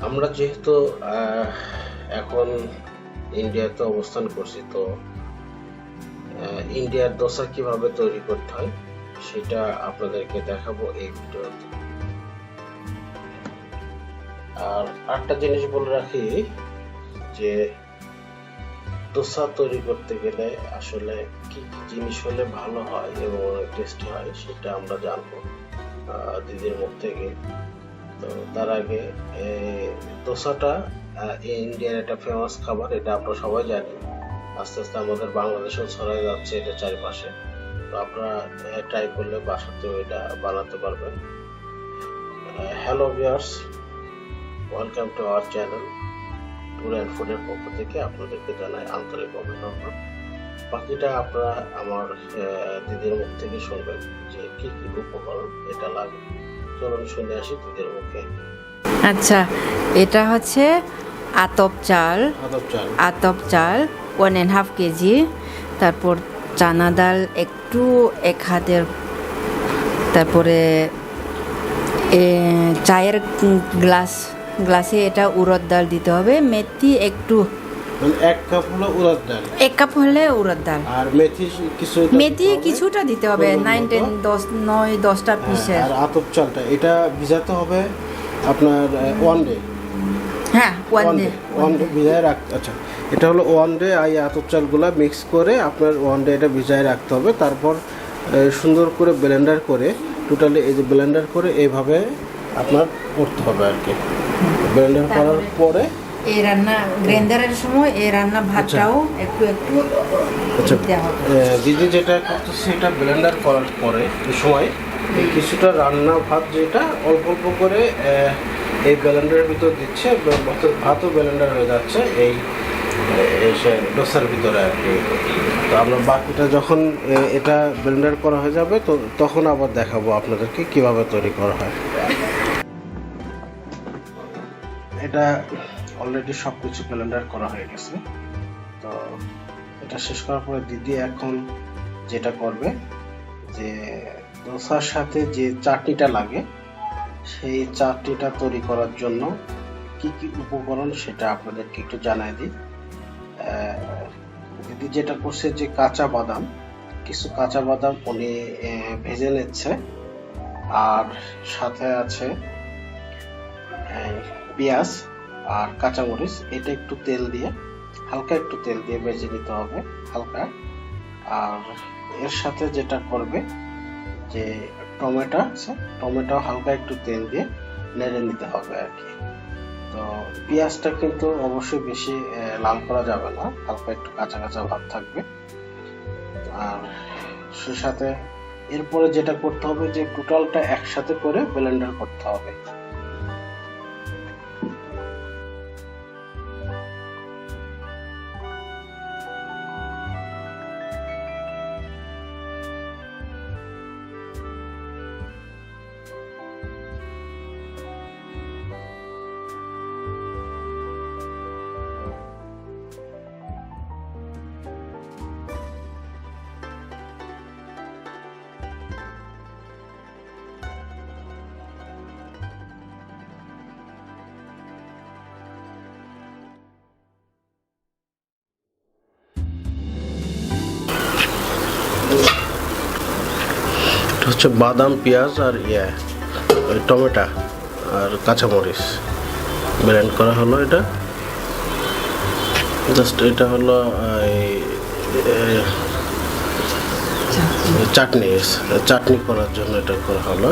আমরা যেহেতু এখন ইন্ডিয়াতে অবস্থান করছি, তো ইন্ডিয়ার দোসা কিভাবে তৈরি করতে হয় সেটা আপনাদেরকে দেখাবো এই ভিডিওতে। আর একটা জিনিস বলে রাখি যে দোসা তৈরি করতে গেলে আসলে কি কি জিনিস হলে ভালো হয় এবং অনেক টেস্টি হয় সেটা আমরা জানবো দিদির মুখ থেকে। তো তার আগে দোসাটা ইন্ডিয়ার একটা ফেমাস খাবার, এটা আমরা সবাই জানি। আস্তে আস্তে আমাদের বাংলাদেশেও ছড়ায় যাচ্ছে এটা চারিপাশে। তো আপনারা ট্রাই করলে বাসাতেও এটা বানাতে পারবেন। Hello viewers, welcome to our channel. Tour and ফুডের পক্ষ থেকে আপনাদেরকে জানাই আন্তরিক অভিনন্দন। বাকিটা আপনারা আমার দিদির মুখ থেকে শুনবেন যে কি কি উপকরণ এটা লাগে। চলুন শুনে আসি দিদির মুখে। আচ্ছা, এটা হচ্ছে আতপ চাল 1.5 কেজি, তারপর চানা ডাল একটু 1 হাতের, তারপরে চায়ের গ্লাসে এটা উড়দ ডাল দিতে হবে, মেথি একটু, মানে 1 কাপ হলো উড়দ ডাল, 1 কাপ হলে উড়দ ডাল, আর মেথি কিছুটা দিতে হবে, 9-10টা পিসের। আর আতপ চালটা এটা ভিজাতে হবে আপনার 1 ডে। হ্যাঁ, 1 ডে ভিজায় রাখতে। আচ্ছা, এটা হলো 1 ডে। এই আতপ চালগুলা মিক্স করে আপনার 1 ডে এটা ভিজায় রাখতে হবে। তারপর সুন্দর করে ব্লেন্ডার করে, টোটালি এই যে ব্লেন্ডার করে এইভাবে আপনার করতে হবে আর কি। ব্লেন্ডার করার পরে এই রান্না গ্রাইন্ডারের সময় এই রান্না ভাতটাও একটু দিতে হবে। দিদি যেটা করতেছে এটা ব্লেন্ডার করার পরে এই সময় কিছুটা রান্না ভাত যেটা অল্প অল্প করে এই ব্লেন্ডারের ভিতর দিচ্ছে, ভাতও ব্লেন্ডার হয়ে যাচ্ছে এই ডোসার ভিতরে আর কি। তো আমরা বাকিটা যখন এটা ব্লেন্ডার করা হয়ে যাবে তো তখন আবার দেখাবো আপনাদেরকে কিভাবে তৈরি করা হয়। এটা অলরেডি সব কিছু ব্লেন্ডার করা হয়ে গেছে। তো এটা শেষ করার পরে দিদি এখন যেটা করবে যে দোসার সাথে যে চাটনিটা লাগে সেই চাটনিটা তৈরি করার জন্য কি কি উপকরণ সেটা আপনাদেরকে একটু জানাই দিই। দিদি যেটা করছে যে কিছু কাঁচা বাদাম উনি ভেজে নিচ্ছে, আর সাথে আছে পেঁয়াজ আর কাঁচামরিচ। এটা হালকা একটু তেল দিয়ে ভেজে নিতে হবে হালকা। আর এর সাথে যেটা করবে যে টমেটো হালকা একটু তেল দিয়ে নেড়ে নিতে হবে আর কি। তো পেঁয়াজটা কিন্তু অবশ্যই বেশি লাল করা যাবে না, হালকা একটু কাঁচা কাঁচা ভাব থাকবে। আর সে সাথে এরপরে যেটা করতে হবে যে টোটালটা একসাথে করে ব্লেন্ডার করতে হবে। হচ্ছে বাদাম, পেঁয়াজ আর টমেটো আর কাঁচামরিচ ব্লেন্ড করা হলো। এটা জাস্ট এটা হলো চাটনি করার জন্য এটা করা হলো।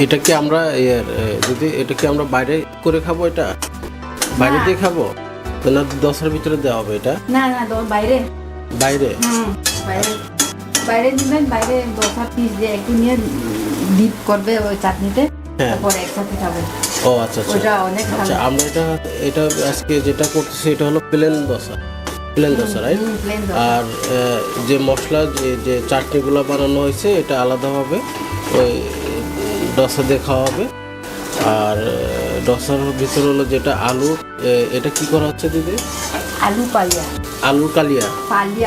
এটা কি আমরা যদি এটা কি আমরা বাইরে করে খাবো, এটা বাইরে দিয়ে খাবো তো না দোসার ভিতরে দেওয়া হবে এটা? না না বাইরে বাইরে বাইরে বাইরে দিবেন, বাইরে দোসা পিস দিয়ে একটু নিয়ে ডিপ করবে ওই চাটনিতে, তারপরে একসাথে খাবেন। ও আচ্ছা আচ্ছা, ওটা অনেক ভালো। আচ্ছা আমরা এটা আজকে যেটা করতেছি এটা হলো প্লেন দোসা, রাইট? আর যে মশলা যে চাটনিগুলো বানানো হয়েছে এটা আলাদাভাবে ওই ডোসা দিয়ে খাওয়া হবে। আর ডোসার ভিতরে হলো যেটা আলু, এটা কি করা হচ্ছে দিদি? আলুর কালিয়া,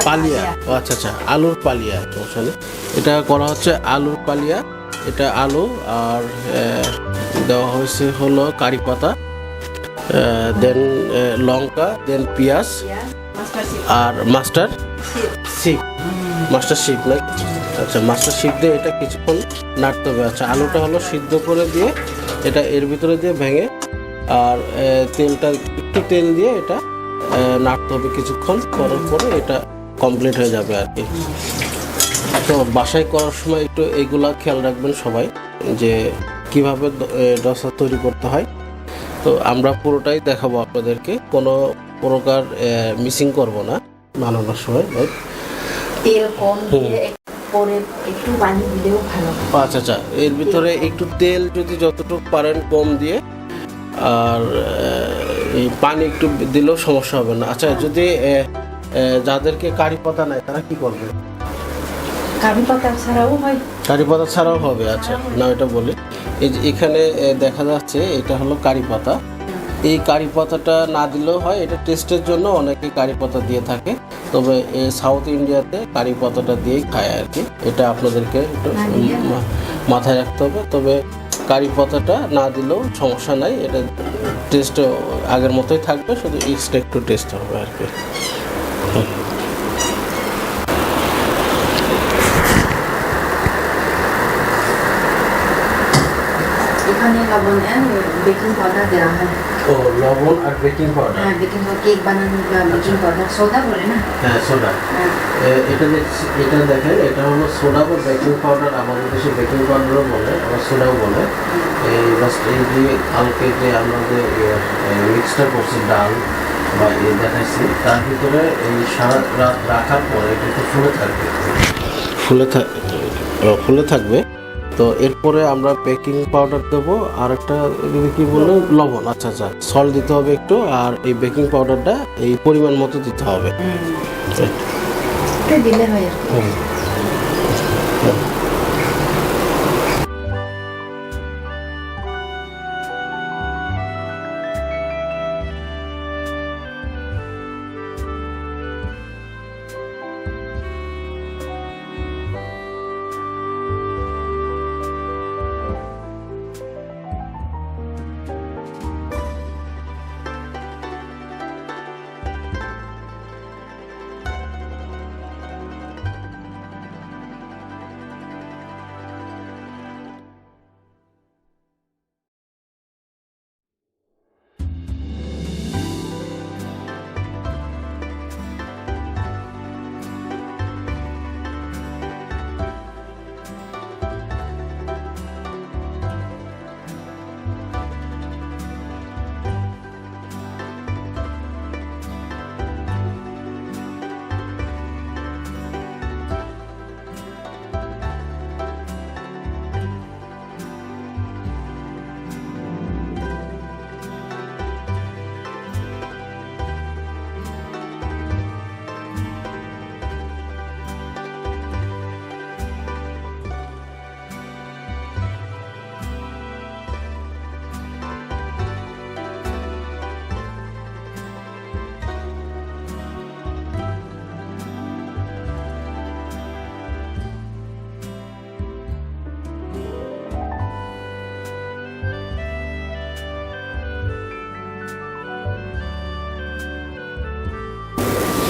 পালিয়া। ও আচ্ছা আচ্ছা, আলুর পালিয়া, সমস্যা নেই। এটা করা হচ্ছে আলুর পালিয়া। এটা আলু আর দেওয়া হয়েছে হলো কারি পাতা, দেন লঙ্কা, দেন পেঁয়াজ আর মাস্টার শিপ না? আচ্ছা, মাস্টার শিপ দিয়ে এটা কিছুক্ষণ নাড়তে হবে। আচ্ছা, আলুটা হলো সিদ্ধ করে দিয়ে এটা এর ভিতরে দিয়ে ভেঙে আর তেলটা একটু তেল দিয়ে এটা নাড়তে হবে কিছুক্ষণ, করার পরে এটা কমপ্লিট হয়ে যাবে আর কি। তো বাসায় করার সময় একটু এইগুলা খেয়াল রাখবেন সবাই যে কিভাবে ডোসা তৈরি করতে হয়। তো আমরা পুরোটাই দেখাবো আপনাদেরকে, কোনো প্রকার মিসিং করব না বানানোর সময়। তেল কম দিয়ে পরে একটু পানি দিলেও ভালো। আচ্ছা আচ্ছা, এর ভিতরে একটু তেল যদি যতটুকু পারেন কম দিয়ে, আর এই পানি একটু দিলেও সমস্যা হবে না। আচ্ছা, যদি যাদেরকে কারি পাতা নাই তারা কি করবে? কারি পাতা ছাড়াও হবে। আচ্ছা, না এটা বলি, এই যে এখানে দেখা যাচ্ছে এটা হলো কারি পাতা। এই কারি পাতাটা না দিলেও হয়, এটা টেস্টের জন্য অনেকে কারি পাতা দিয়ে থাকে, তবে সাউথ ইন্ডিয়াতে কারি পাতাটা দিয়েই খায় আর কি। এটা আপনাদেরকে একটু মাথায় রাখতে হবে। তবে কারি পাতাটা না দিলেও সমস্যা নাই, এটা টেস্ট আগের মতোই থাকবে, শুধু এক্সট্রা একটু টেস্ট হবে আর কি। এখানে লবণ বেকিং পাউডার দেওয়া হয়। ও, লবণ আর বেকিং পাউডার। হ্যাঁ, বেকিং পাউডার, কেক বানানোর বেকিং পাউডার, সোডা বলে না? হ্যাঁ, সোডা। এটা দেখেন, এটা হলো সোডা বা বেকিং পাউডার। আমাদের দেশে বেকিং পাউডারও বলে, আবার সোডাও বলে। এই যে কালকে যে আমরা যে মিক্সটা করছি ডাল বা দেখাইছি, তার ভিতরে এই সারা রাত রাখার পরে এটা একটু ফুলে থাকবে। তো এরপরে আমরা বেকিং পাউডার দেবো, আর একটা কি বললো, লবণ। আচ্ছা আচ্ছা, সল্ট দিতে হবে একটু, আর এই বেকিং পাউডারটা এই পরিমাণ মতো দিতে হবে। দিলে হয়।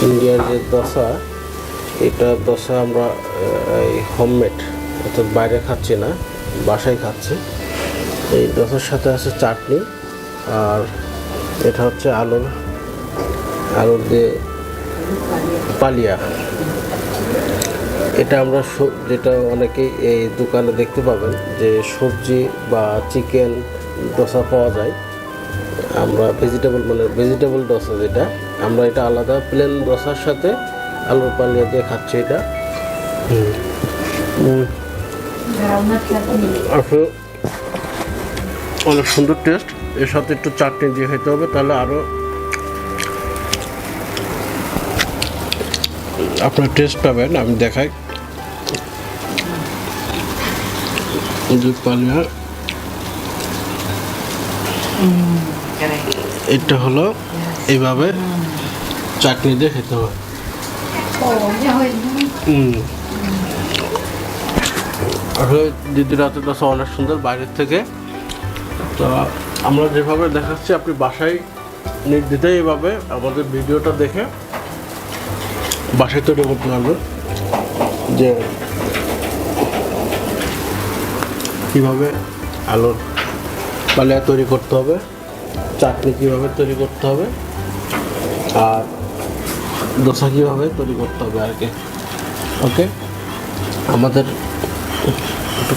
ইন্ডিয়ার যে দোসা, এটা দোসা আমরা হোমমেড, অর্থাৎ বাইরে খাচ্ছি না, বাসায় খাচ্ছি। এই দোসার সাথে আছে চাটনি, আর এটা হচ্ছে আলুর দিয়ে পালিয়া। এটা আমরা যেটা অনেকেই এই দোকানে দেখতে পাবেন যে সবজি বা চিকেন ডোসা পাওয়া যায়, আমরা ভেজিটেবল ডোসা যেটা, আমরা এটা আলাদা প্লেন ডোসার সাথে আলুর পালিয়া দিয়ে খাচ্ছি। এটা আসলে অনেক সুন্দর টেস্ট। এর সাথে একটু চাটনি দিয়ে খেতে হবে, তাহলে আরও আপনার টেস্ট পাবেন। আমি দেখাই যে পালিয়া, এটা হলো এইভাবে চাটনি দিয়ে খেতে হয়। আসলে দিদির হাতে তো অনেক সুন্দর বাইরের থেকে। তো আমরা যেভাবে দেখাচ্ছি আপনি বাসায় নির্দ্বিধায় এভাবে আমাদের ভিডিওটা দেখে বাসায় তৈরি করতে পারবেন, যে কীভাবে আলুর পালিয়া তৈরি করতে হবে, চাটনি কীভাবে তৈরি করতে হবে, আর ডোসা কীভাবে তৈরি করতে হবে আর কি। ওকে, আমাদের একটু